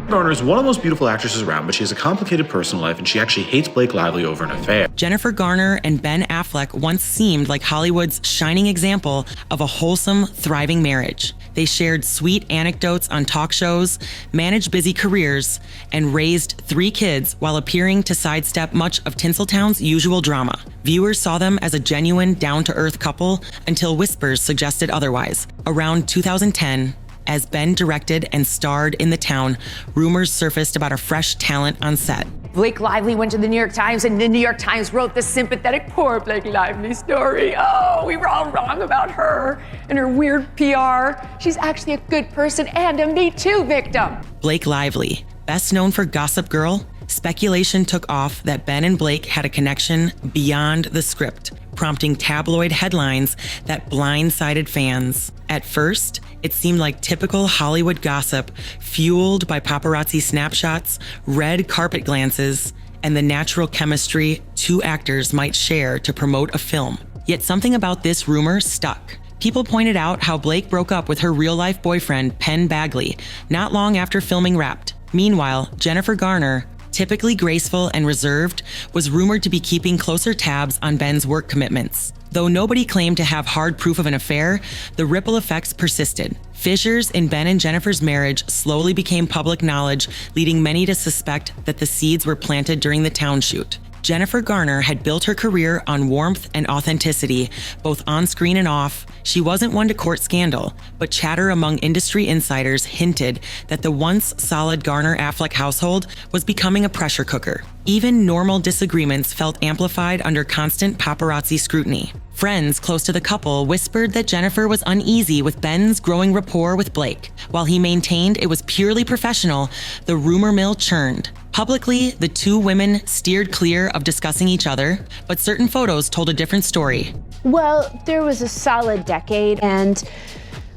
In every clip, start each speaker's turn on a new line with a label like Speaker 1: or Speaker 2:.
Speaker 1: Garner is one of the most beautiful actresses around, but she has a complicated personal life and she actually hates Blake Lively over an affair.
Speaker 2: Jennifer Garner and Ben Affleck once seemed like Hollywood's shining example of a wholesome, thriving marriage. They shared sweet anecdotes on talk shows, managed busy careers, and raised 3 kids while appearing to sidestep much of Tinseltown's usual drama. Viewers saw them as a genuine, down-to-earth couple until whispers suggested otherwise. Around 2010, as Ben directed and starred in The Town, rumors surfaced about a fresh talent on set.
Speaker 3: Blake Lively went to the New York Times, and the New York Times wrote the sympathetic poor Blake Lively story. Oh, we were all wrong about her and her weird PR. She's actually a good person and a Me Too victim.
Speaker 2: Blake Lively, best known for Gossip Girl, speculation took off that Ben and Blake had a connection beyond the script, prompting tabloid headlines that blindsided fans. At first, it seemed like typical Hollywood gossip, fueled by paparazzi snapshots, red carpet glances, and the natural chemistry 2 actors might share to promote a film. Yet something about this rumor stuck. People pointed out how Blake broke up with her real-life boyfriend, Penn Bagley, not long after filming Wrapped. Meanwhile, Jennifer Garner, typically graceful and reserved, was rumored to be keeping closer tabs on Ben's work commitments. Though nobody claimed to have hard proof of an affair, the ripple effects persisted. Fissures in Ben and Jennifer's marriage slowly became public knowledge, leading many to suspect that the seeds were planted during the Town shoot. Jennifer Garner had built her career on warmth and authenticity, both on screen and off. She wasn't one to court scandal, but chatter among industry insiders hinted that the once solid Garner-Affleck household was becoming a pressure cooker. Even normal disagreements felt amplified under constant paparazzi scrutiny. Friends close to the couple whispered that Jennifer was uneasy with Ben's growing rapport with Blake. While he maintained it was purely professional, the rumor mill churned. Publicly, the 2 women steered clear of discussing each other, but certain photos told a different story.
Speaker 4: Well, there was a solid decade, and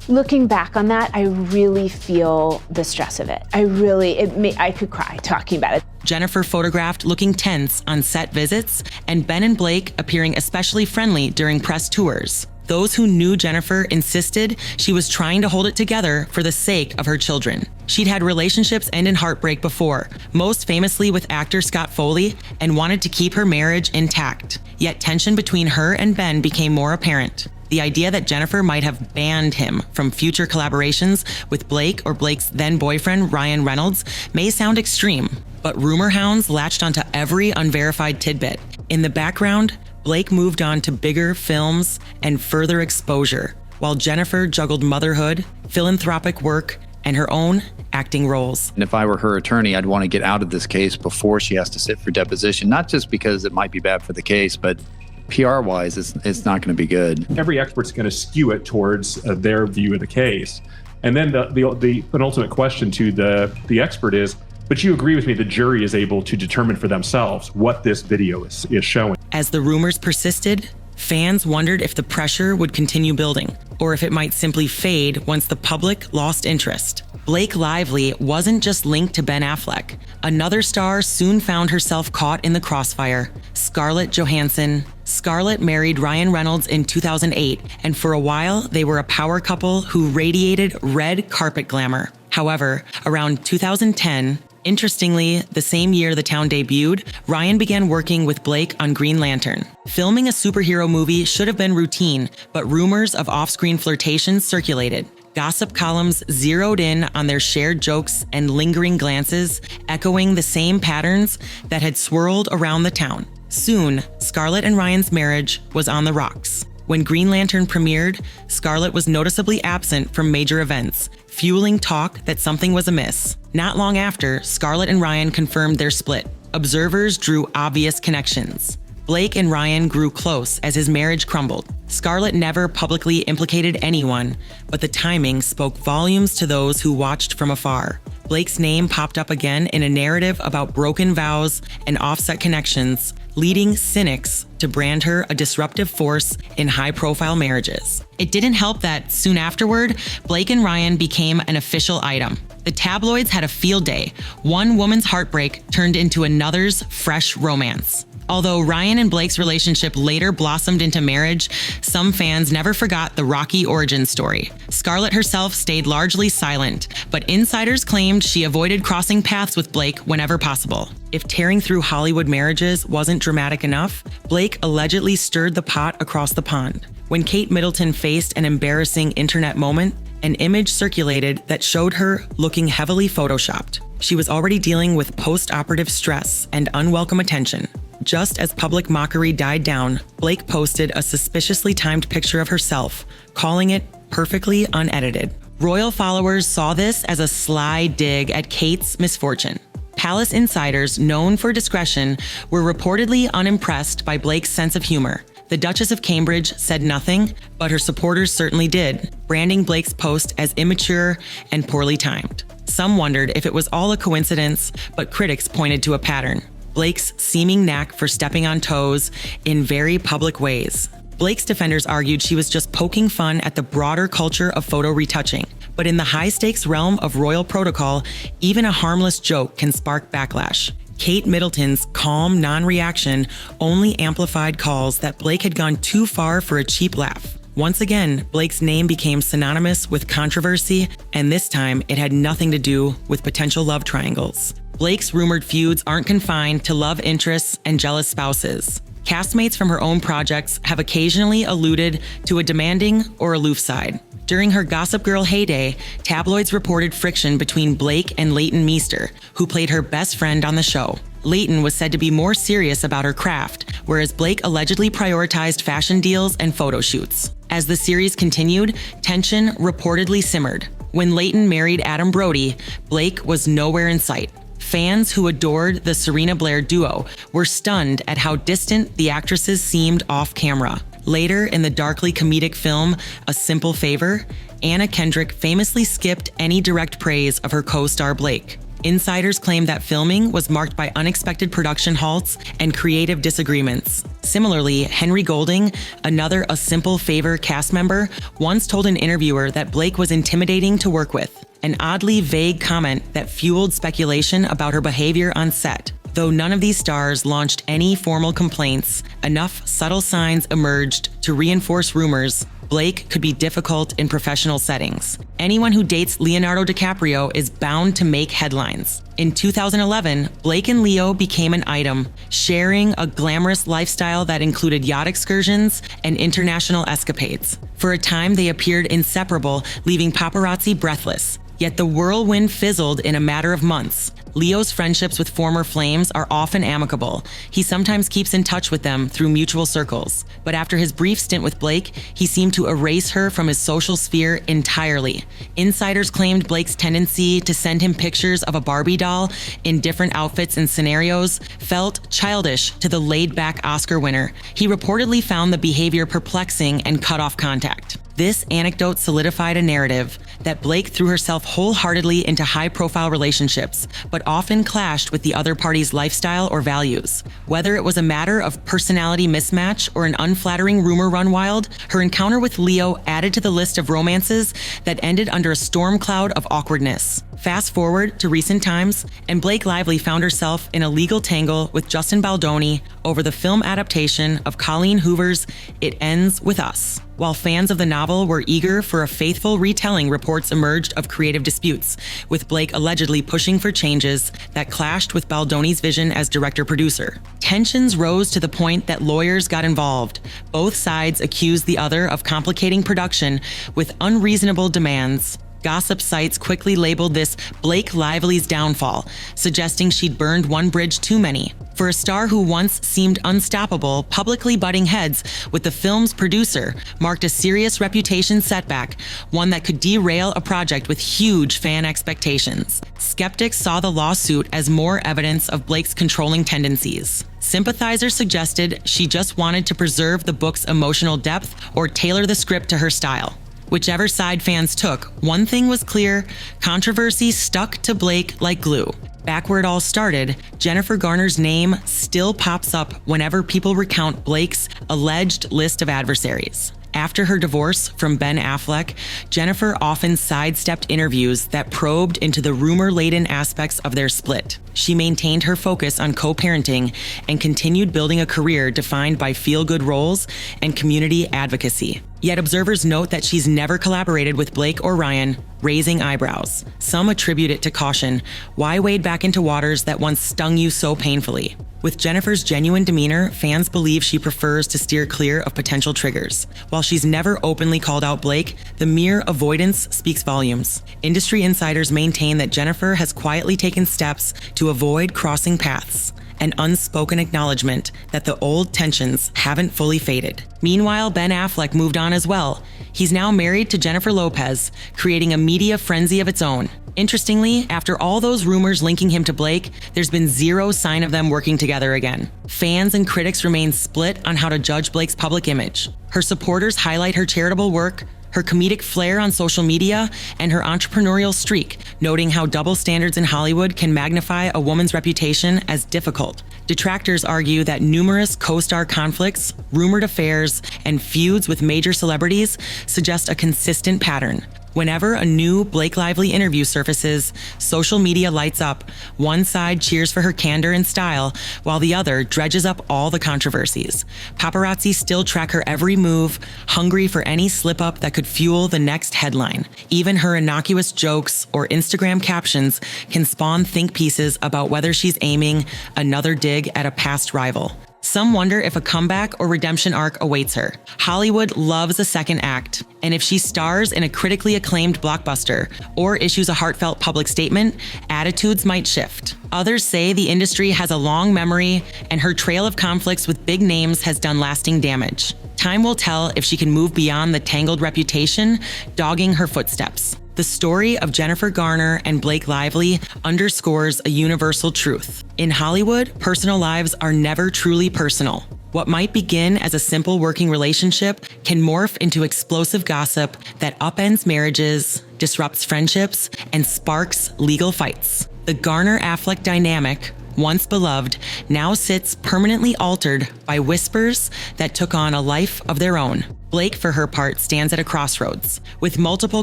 Speaker 4: looking back on that, I really feel the stress of it. I could cry talking about it.
Speaker 2: Jennifer photographed looking tense on set visits, and Ben and Blake appearing especially friendly during press tours. Those who knew Jennifer insisted she was trying to hold it together for the sake of her children. She'd had relationships end in heartbreak before, most famously with actor Scott Foley, and wanted to keep her marriage intact. Yet tension between her and Ben became more apparent. The idea that Jennifer might have banned him from future collaborations with Blake or Blake's then-boyfriend Ryan Reynolds may sound extreme, but rumor hounds latched onto every unverified tidbit. In the background, Blake moved on to bigger films and further exposure, while Jennifer juggled motherhood, philanthropic work, and her own acting roles.
Speaker 5: And if I were her attorney, I'd want to get out of this case before she has to sit for deposition, not just because it might be bad for the case, but PR-wise, it's not going to be good.
Speaker 6: Every expert's going to skew it towards their view of the case. And then the penultimate question to the expert is, but you agree with me, the jury is able to determine for themselves what this video is showing.
Speaker 2: As the rumors persisted, fans wondered if the pressure would continue building, or if it might simply fade once the public lost interest. Blake Lively wasn't just linked to Ben Affleck. Another star soon found herself caught in the crossfire, Scarlett Johansson. Scarlett married Ryan Reynolds in 2008, and for a while, they were a power couple who radiated red carpet glamour. However, around 2010, interestingly, the same year The Town debuted, Ryan began working with Blake on Green Lantern. Filming a superhero movie should have been routine, but rumors of off-screen flirtations circulated. Gossip columns zeroed in on their shared jokes and lingering glances, echoing the same patterns that had swirled around the town. Soon, Scarlett and Ryan's marriage was on the rocks. When Green Lantern premiered, Scarlett was noticeably absent from major events, fueling talk that something was amiss. Not long after, Scarlett and Ryan confirmed their split. Observers drew obvious connections. Blake and Ryan grew close as his marriage crumbled. Scarlett never publicly implicated anyone, but the timing spoke volumes to those who watched from afar. Blake's name popped up again in a narrative about broken vows and offset connections, leading cynics to brand her a disruptive force in high-profile marriages. It didn't help that soon afterward, Blake and Ryan became an official item. The tabloids had a field day. One woman's heartbreak turned into another's fresh romance. Although Ryan and Blake's relationship later blossomed into marriage, some fans never forgot the rocky origin story. Scarlett herself stayed largely silent, but insiders claimed she avoided crossing paths with Blake whenever possible. If tearing through Hollywood marriages wasn't dramatic enough, Blake allegedly stirred the pot across the pond. When Kate Middleton faced an embarrassing internet moment, an image circulated that showed her looking heavily photoshopped. She was already dealing with post-operative stress and unwelcome attention. Just as public mockery died down, Blake posted a suspiciously timed picture of herself, calling it perfectly unedited. Royal followers saw this as a sly dig at Kate's misfortune. Palace insiders, known for discretion, were reportedly unimpressed by Blake's sense of humor. The Duchess of Cambridge said nothing, but her supporters certainly did, branding Blake's post as immature and poorly timed. Some wondered if it was all a coincidence, but critics pointed to a pattern. Blake's seeming knack for stepping on toes in very public ways. Blake's defenders argued she was just poking fun at the broader culture of photo retouching. But in the high-stakes realm of royal protocol, even a harmless joke can spark backlash. Kate Middleton's calm non-reaction only amplified calls that Blake had gone too far for a cheap laugh. Once again, Blake's name became synonymous with controversy, and this time it had nothing to do with potential love triangles. Blake's rumored feuds aren't confined to love interests and jealous spouses. Castmates from her own projects have occasionally alluded to a demanding or aloof side. During her Gossip Girl heyday, tabloids reported friction between Blake and Leighton Meester, who played her best friend on the show. Leighton was said to be more serious about her craft, whereas Blake allegedly prioritized fashion deals and photo shoots. As the series continued, tension reportedly simmered. When Leighton married Adam Brody, Blake was nowhere in sight. Fans who adored the Serena Blair duo were stunned at how distant the actresses seemed off camera. Later in the darkly comedic film A Simple Favor, Anna Kendrick famously skipped any direct praise of her co-star Blake. Insiders claim that filming was marked by unexpected production halts and creative disagreements. Similarly, Henry Golding, another A Simple Favor cast member, once told an interviewer that Blake was intimidating to work with, an oddly vague comment that fueled speculation about her behavior on set. Though none of these stars launched any formal complaints, enough subtle signs emerged to reinforce rumors Blake could be difficult in professional settings. Anyone who dates Leonardo DiCaprio is bound to make headlines. In 2011, Blake and Leo became an item, sharing a glamorous lifestyle that included yacht excursions and international escapades. For a time, they appeared inseparable, leaving paparazzi breathless. Yet the whirlwind fizzled in a matter of months. Leo's friendships with former flames are often amicable. He sometimes keeps in touch with them through mutual circles. But after his brief stint with Blake, he seemed to erase her from his social sphere entirely. Insiders claimed Blake's tendency to send him pictures of a Barbie doll in different outfits and scenarios felt childish to the laid-back Oscar winner. He reportedly found the behavior perplexing and cut off contact. This anecdote solidified a narrative that Blake threw herself wholeheartedly into high-profile relationships, but often clashed with the other party's lifestyle or values. Whether it was a matter of personality mismatch or an unflattering rumor run wild, her encounter with Leo added to the list of romances that ended under a storm cloud of awkwardness. Fast forward to recent times, and Blake Lively found herself in a legal tangle with Justin Baldoni over the film adaptation of Colleen Hoover's It Ends With Us. While fans of the novel were eager for a faithful retelling, reports emerged of creative disputes, with Blake allegedly pushing for changes that clashed with Baldoni's vision as director-producer. Tensions rose to the point that lawyers got involved. Both sides accused the other of complicating production with unreasonable demands. Gossip sites quickly labeled this Blake Lively's downfall, suggesting she'd burned one bridge too many. For a star who once seemed unstoppable, publicly butting heads with the film's producer marked a serious reputation setback, one that could derail a project with huge fan expectations. Skeptics saw the lawsuit as more evidence of Blake's controlling tendencies. Sympathizers suggested she just wanted to preserve the book's emotional depth or tailor the script to her style. Whichever side fans took, one thing was clear: controversy stuck to Blake like glue. Back where it all started, Jennifer Garner's name still pops up whenever people recount Blake's alleged list of adversaries. After her divorce from Ben Affleck, Jennifer often sidestepped interviews that probed into the rumor-laden aspects of their split. She maintained her focus on co-parenting and continued building a career defined by feel-good roles and community advocacy. Yet observers note that she's never collaborated with Blake or Ryan, raising eyebrows. Some attribute it to caution. Why wade back into waters that once stung you so painfully? With Jennifer's genuine demeanor, fans believe she prefers to steer clear of potential triggers. While she's never openly called out Blake, the mere avoidance speaks volumes. Industry insiders maintain that Jennifer has quietly taken steps to avoid crossing paths, an unspoken acknowledgement that the old tensions haven't fully faded. Meanwhile, Ben Affleck moved on as well. He's now married to Jennifer Lopez, creating a media frenzy of its own. Interestingly, after all those rumors linking him to Blake, there's been zero sign of them working together again. Fans and critics remain split on how to judge Blake's public image. Her supporters highlight her charitable work, her comedic flair on social media, and her entrepreneurial streak, noting how double standards in Hollywood can magnify a woman's reputation as difficult. Detractors argue that numerous co-star conflicts, rumored affairs, and feuds with major celebrities suggest a consistent pattern. Whenever a new Blake Lively interview surfaces, social media lights up. One side cheers for her candor and style, while the other dredges up all the controversies. Paparazzi still track her every move, hungry for any slip-up that could fuel the next headline. Even her innocuous jokes or Instagram captions can spawn think pieces about whether she's aiming another dig at a past rival. Some wonder if a comeback or redemption arc awaits her. Hollywood loves a second act, and if she stars in a critically acclaimed blockbuster or issues a heartfelt public statement, attitudes might shift. Others say the industry has a long memory, and her trail of conflicts with big names has done lasting damage. Time will tell if she can move beyond the tangled reputation dogging her footsteps. The story of Jennifer Garner and Blake Lively underscores a universal truth. In Hollywood, personal lives are never truly personal. What might begin as a simple working relationship can morph into explosive gossip that upends marriages, disrupts friendships, and sparks legal fights. The Garner-Affleck dynamic, once beloved, now sits permanently altered by whispers that took on a life of their own. Blake, for her part, stands at a crossroads. With multiple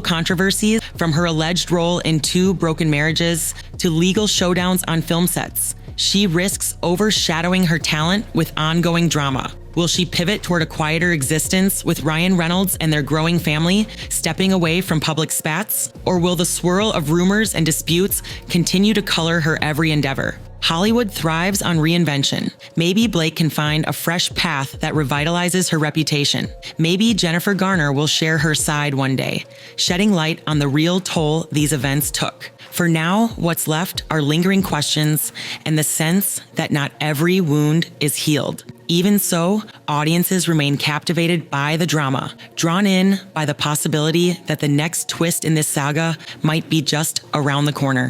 Speaker 2: controversies, from her alleged role in 2 broken marriages to legal showdowns on film sets, she risks overshadowing her talent with ongoing drama. Will she pivot toward a quieter existence with Ryan Reynolds and their growing family, stepping away from public spats? Or will the swirl of rumors and disputes continue to color her every endeavor? Hollywood thrives on reinvention. Maybe Blake can find a fresh path that revitalizes her reputation. Maybe Jennifer Garner will share her side one day, shedding light on the real toll these events took. For now, what's left are lingering questions and the sense that not every wound is healed. Even so, audiences remain captivated by the drama, drawn in by the possibility that the next twist in this saga might be just around the corner.